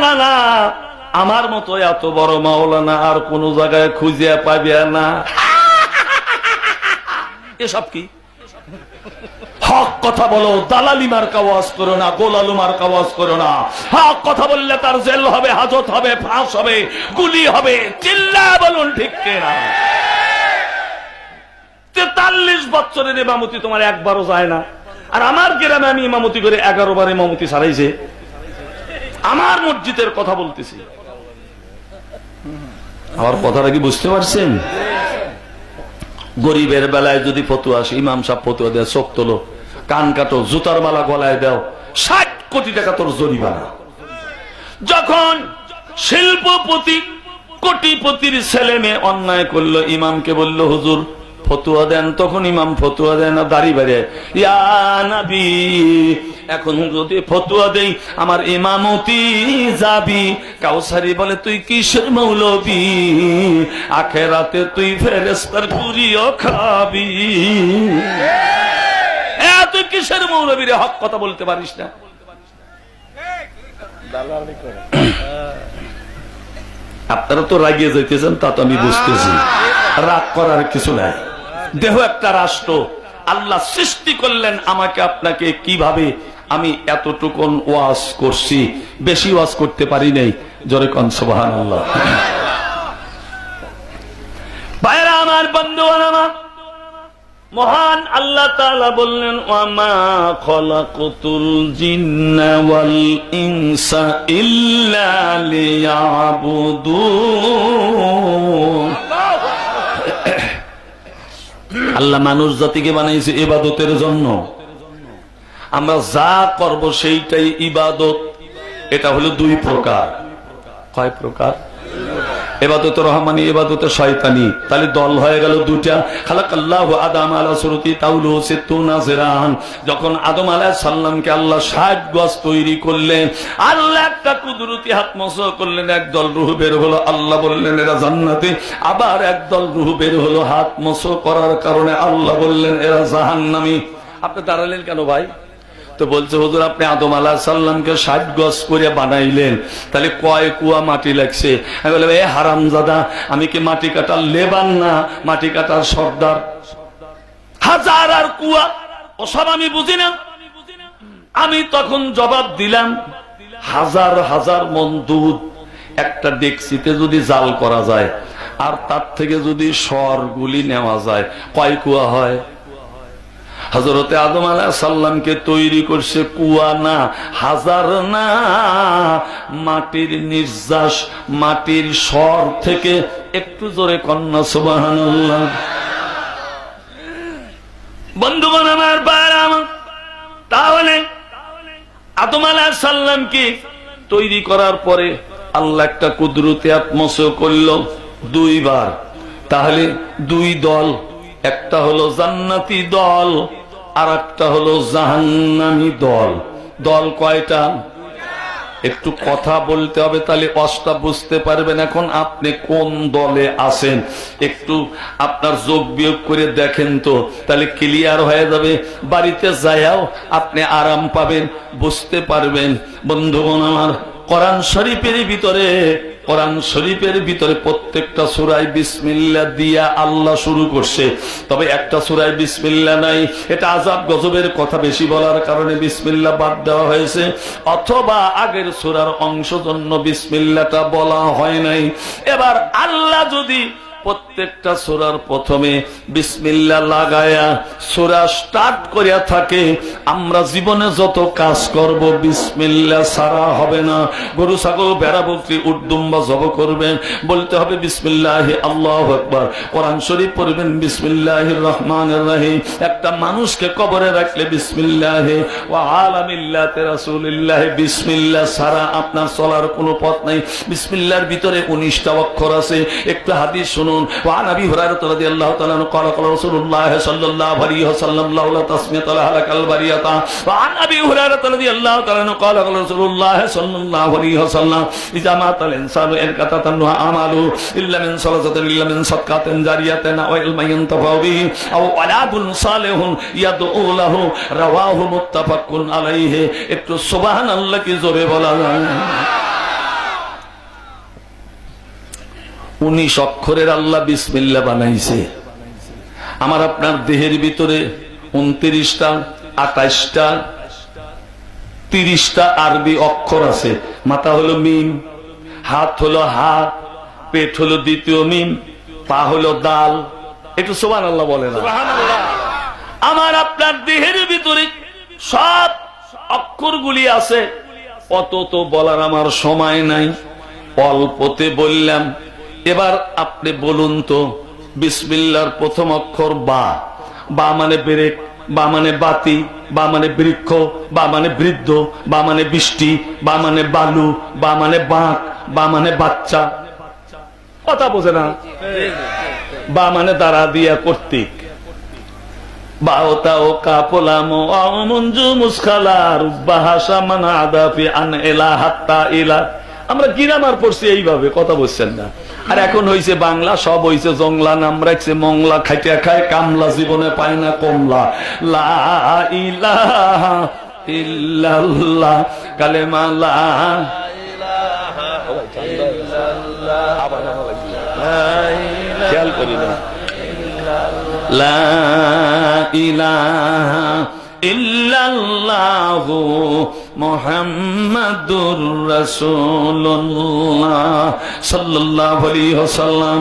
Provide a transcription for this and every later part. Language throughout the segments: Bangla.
না না, আমার মতো এত বড় মাওলানা আর কোন জায়গায় খুঁজে পাবে না। এসব কি? হক কথা বলো, দালালি মার্কা ওয়াজ করো না, গোলালু মার্কা ওয়াজ করো না। হক কথা বললে তার জেল হবে, হাজত হবে, ফাঁস হবে, গুলি হবে। চিল্লা বলুন ঠিক কিনা? 43 বছরের ইমামতি তোমার একবারও যায় না। আর আমার গ্রামে আমি ইমামতি করে 11 বার ইমামতি ছাড়াইছে। আমার মসজিদের কথা বলতেছি। আমার কথাটা কি বুঝতে পারছেন? গরিবের বেলায় যদি ফতুয়া আসে, ইমাম সাহেব ফতুয়া দেয়, চোখ তোলো, কান কাটো, জুতার মালা গলায় দাও, 60 কোটি টাকা তোর জরিমানা। যখন শিল্পপতি কোটিপতির ছেলে মেয়ে অন্যায় করলো, ইমামকে বললো হুজুর ফতুয়া দেন, তখন ইমাম ফতুয়া দেন না, দাড়ি বাড়ে, ইয়া নবী এখন যদি ফতুয়া দেই আমার ইমামতি যাবি। কাউসারি বলে তুই কিসের মৌলবী, আখেরাতে তুই ফেরেশতার পুরিও খাবি। তুই কিসের মৌলবী রে, হক কথা বলতে পারিস না। আপনারা তো রাগিয়ে যাইতেছেন, তা তো আমি বুঝতেছি। রাগ করার কিছু নাই। দেহ একটা রাষ্ট্র, আল্লাহ সৃষ্টি করলেন আমাকে আপনাকে কিভাবে। আমি এতটুকুন ওয়াজ করছি, বেশি ওয়াজ করতে পারি নাই। জোরে কোন সুবহানাল্লাহ। ভাইরা আমার, বন্ধুগণ আমার, মহান আল্লাহ তাআলা বললেন ওয়ামা খলাকতুল জিন্না ওয়াল ইনসা ইল্লা লিয়াবুদুন। আল্লাহ মানুষ জাতিকে বানাইছে ইবাদতের জন্য। আমরা যা করব সেইটাই ইবাদত। এটা হলো 2 প্রকার। কয় প্রকার? ইবাদতে রহমানি, ইবাদতে শয়তানি। তাহলে দল হয়ে গেল 2টা। খালাকাল্লাহু আদম আলা সুরতি তাউলু সিত্তুনা জিরান। যখন আদম আলাইহিস সালামকে আল্লাহ 60 গজ তৈরি করলেন, আল্লাহ একটা কুদরতি হাত মসো করলেন, একদল রূহ বের হলো। আল্লাহ বললেন এরা জান্নাতে। আবার একদল রূহ বের হলো, হাত মসো করার কারণে আল্লাহ বললেন এরা জাহান্নামী। আপনি দাঁড়ালেন কেন ভাই? তো বলছে হুজুর আপনি আদম আলাইহিস সালামকে 60 গজ করে বানাইলেন, তাহলে কয় কুয়া মাটি লাগছে? আমি বললাম এ হারামজাদা, আমি কি মাটি কাটার লেবান না, মাটি কাটার সর্দার? হাজার আর কুয়া ওসব আমি বুঝি না। আমি তখন জবাব দিলাম, হাজার হাজার মন দুধ একটা ডেকচিতে যদি জাল করা যায়, আর তার থেকে যদি সরগুলি নেওয়া যায়, কয় কুয়া হয়? হযরতে আদম আলাইহিস সালামকে তৈরি করছে কুয়া না, হাজার না, মাটির নির্যাস, মাটির স্বর থেকে। একটু জোরে কন্যা সুবহানাল্লাহ। বন্ধুগণ আমার, ভাইরা আমার, তাহলে আদম আলাইহিস সালামকে তৈরি করার পরে আল্লাহ একটা কুদরতি আত্মসো করল 2 বার। তাহলে 2 দল, একটা হলো জান্নাতি দল আর একটা হলো জাহান্নামী দল। দল কয়টা? একটু কথা বলতে হবে, তাহলে অষ্টা বুঝতে পারবেন। এখন আপনি কোন দলে আছেন একটু আপনার যোগ বিয়োগ করে দেখেন তো, তাহলে ক্লিয়ার হয়ে যাবে। বাড়িতে যায়াও আপনি আরাম পাবেন, বুঝতে পারবেন। বন্ধুগণ আমার, কোরআন শরীফের ভিতরে প্রত্যেকটা সূরায় বিসমিল্লাহ দিয়া আল্লাহ শুরু করছে, তবে একটা সূরায় বিসমিল্লাহ নাই। এটা আযাব গজবের কথা বেশি বলার কারণে বিসমিল্লাহ বাদ দেওয়া হয়েছে, অথবা আগের সূরার অংশ জন্য বিসমিল্লাহটা বলা হয় নাই। এবার আল্লাহ যদি প্রত্যেকটা সূরার প্রথমে বিসমিল্লাহ লাগায়া সূরা স্টার্ট করিয়া থাকে, আমরা জীবনে যত কাজ করব বিসমিল্লাহ ছাড়া হবে না। গরু ছাগল ভেড়া বকরি উট দুম্বা জব করবেন, বলতে হবে বিসমিল্লাহি আল্লাহু আকবার। কোরআন শরীফ পড়বেন বিসমিল্লাহির রহমানির রহিম। একটা মানুষকে কবরে রাখলে বিসমিল্লাহি ওয়া আলা মিল্লাতি রাসূলিল্লাহ, বিসমিল্লাহ ছাড়া আপনার চলার কোনো পথ নাই। বিসমিল্লাহর ভিতরে 19টা অক্ষর আছে। একটু হাদিস শুনুন। وعن ابي هريره رضي الله تعالى عنه قال قال رسول الله صلى الله عليه وسلم لولا تسميه لهلك البريه. وعن ابي هريره رضي الله تعالى عنه قال قال رسول الله صلى الله عليه وسلم اذا مات الانسان انقطعت عنه اعماله الا من صلاه الا من صدقه جاريه او علم ينتفع به او اولاد صالح يدعو له رواه متفق عليه. একটু সুবহানাল্লাহ কি জোরে বলা যায়? 19 অক্ষরের আল্লাহ বিসমিল্লাহ বানাইছে। আমার আপনার দেহের ভিতরে 29টা 28টা 30টা আরবি অক্ষর আছে। মাথা হলো মিম, হাত হলো হা, পেট হলো দ্বিতীয় মিম, পা হলো দাল। একটু সুবহানাল্লাহ বলে না? আমার আপনার দেহের ভিতরে সব অক্ষরগুলি আছে। অত তো বলার আমার সময় নাই, অল্পতে বললাম। এবার আপনি বলুন তো, বিসমিল্লাহর প্রথম অক্ষর বা। বা মানে ব্রেক, বা মানে বাতি, বা মানে বৃক্ষ, বা মানে বৃদ্ধ, বা মানে বৃষ্টি, বা মানে বালু, বা মানে বাঁক, বা মানে বাচ্চা। কথা বোঝে না? বা মানে দ্বারা দিয়া কর্তৃক। বাওতাও কাপলামো আমঞ্জু মুসখালার বাহাসা মানা আদাফি আন এলা হাত্তা ইলা। আমরা গ্রামার পড়ছি এইভাবে, কথা বলছেন না? আর এখন হইছে বাংলা, সব হইছে জংলা, নাম রাখছে মংলা। খাইতে খায় কামলা, জীবনে পায় না কমলা। লা ইলাহা ইল্লাল্লাহ, কালেমা লা ইলাহা ইল্লাল্লাহ। খেয়াল করি না, লা ইলাহা ইল্লাল্লাহু মুহাম্মাদুর রাসূলুল্লাহ সাল্লাল্লাহু আলাইহি ওয়াসাল্লাম।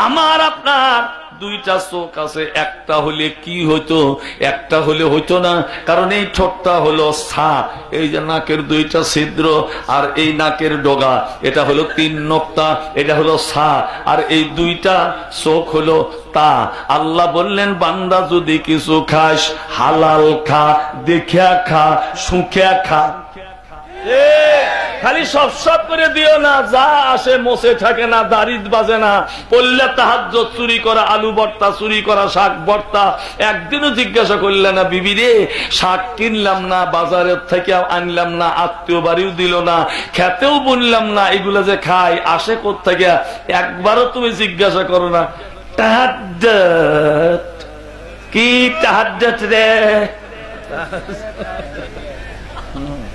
আমার আপনার দুইটা চোখ আছে, একটা হলে কি হইতো, একটা হলে হইতো না। কারণ এই ঠোঁটটা হলো সা, এই যে নাকের দুইটা ছিদ্র আর এই নাকের ডগা, এটা হলো 3 নোক্তা, এটা হলো সা। আর এই দুইটা চোখ হলো তা। আল্লাহ বললেন, বান্দা যদি কিছু খাস হালাল খা, দেখিয়া খা, সুখিয়া খা। খালি সব সব করে দিও না, যা আসে মোছে থাকে না, দাড়িত বাজে না। পড়লে তাহাজ্জুদ চুরি করা, আলু ভর্তা চুরি করা, শাক ভর্তা। একদিনও জিজ্ঞাসা করলে না, বিবি রে শাক কিনলাম না, বাজারের থেকে আনলাম না, আত্মীয় বাড়িও দিল না, খেতেও বললাম না, এগুলা যে খাই আসে কোত্থেকে, একবারও তুমি জিজ্ঞাসা করো না। তাহাজ্জুদ কি? তাহাজ্জুদ রে,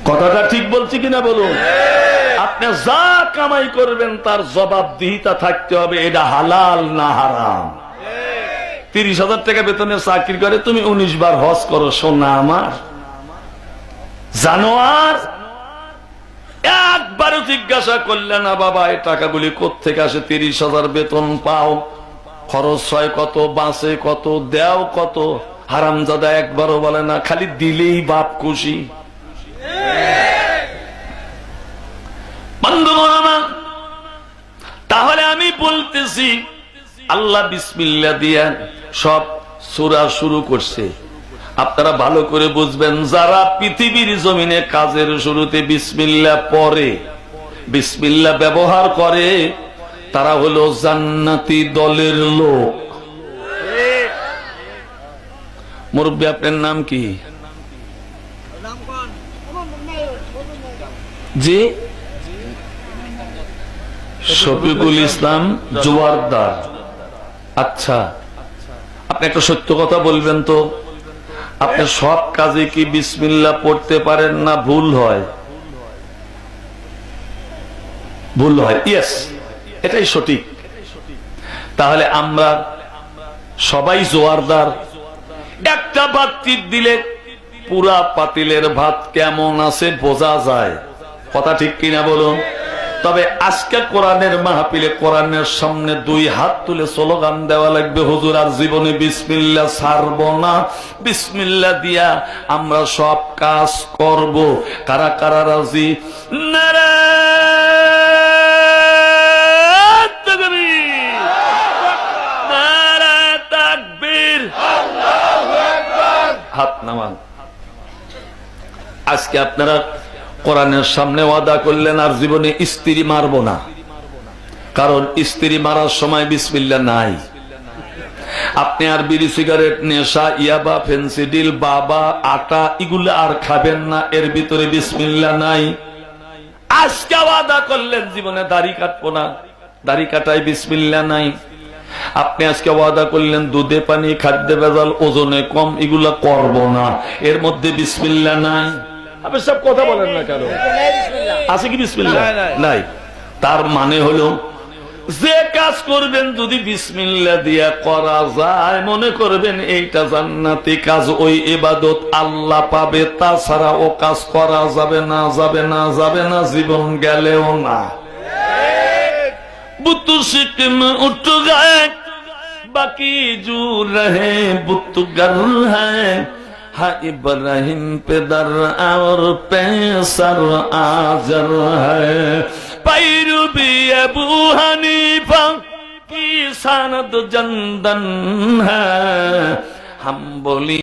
কথাটা ঠিক বলছি কিনা বলুন? আপনি যা কামাই করবেন তার জবাবদিহিতা থাকতে হবে, এটা হালাল না হারাম। 30,000 টাকা বেতনে চাকরি করে, তুমি 19 বার হজ করো, সোনা আমার জানোয়ার। একবারও জিজ্ঞাসা করলে না, বাবা এই টাকাগুলি কোত্থেকে আসে? 30,000 বেতন পাও, খরচ হয় কত, বাঁচে কত, দেও কত? হারামজাদা একবারও বলে না, খালি দিলেই বাপ খুশি। তাহলে আমি বলতেছি, আল্লাহ বিসমিল্লাহ দিয়া সব সূরা শুরু করছে। আপনারা ভালো করে বুঝবেন, যারা পৃথিবীর জমিনে কাজের শুরুতে বিসমিল্লাহ পড়ে, বিসমিল্লাহ ব্যবহার করে, তারা হলো জান্নাতি দলের লোক। মুরব্বী আপনার নাম কি? জি, শফিকুল ইসলাম জোয়ারদার। আচ্ছা, আপনি একটা সত্য কথা বলবেন তো, আপনি সব কাজে কি বিসমিল্লাহ পড়তে পারেন না? ভুল হয়? ভুল হয়, ইয়েস, এটাই সঠিক। তাহলে আমরা সবাই জোয়ারদার। একটা ভাত টিপ দিলে পুরা পাতিলের ভাত কেমন আছে বোঝা যায়, কথা ঠিক কিনা বলুন? তবে আজকে কোরআনের মাহফিলে কোরআনের সামনে 2 হাত তুলে স্লোগান দেওয়া লাগবে, হুজুর আর জীবনে বিসমিল্লাহ ছাড়বো না, বিসমিল্লাহ দিয়া আমরা সব কাজ করব। কারা কারা রাজি? নারায়ে তাকবীর, নারায়ে তাকবীর, আল্লাহু আকবার। হাত নামান। আজকে আপনারা কোরআনের সামনে ওয়াদা করলেন আর জীবনে স্ত্রী মারব না, কারণ স্ত্রী মারার সময় বিসমিল্লাহ নাই। আপনি আর বিড়ি, সিগারেট, নেশা, ইয়াবা, ফেন্সিডিল, বাবা, আটা এগুলো আর খাবেন না, এর ভিতরে বিসমিল্লাহ নাই। আজকে ওয়াদা করলেন জীবনে দাড়ি কাটবো না, দাড়ি কাটায় বিসমিল্লাহ নাই। আপনি আজকে ওয়াদা করলেন দুধে পানি, খাদ্যে ভেজাল, ওজনে কম, এগুলা করব না, এর মধ্যে বিসমিল্লাহ নাই। আপনি সব কথা বলেন না কেন? আছে কি বিসমিল্লাহ? নাই। তার মানে হলো যে কাজ করবেন যদি বিসমিল্লাহ দিয়া করা যায়, মনে করবেন এইটা জান্নাতি কাজ, ওই ইবাদত আল্লাহ পাবে, তাছাড়া ও কাজ করা যাবে না, যাবে না, যাবে না, জীবন গেলেও না। बुत सिक्किम उठ गए बाकी जू रहे बुत गर है, हा इब्राहिम पे दर और पैसर आजर है, पैरूबी अबू हनीफा की सनद जंदन है, हम बोली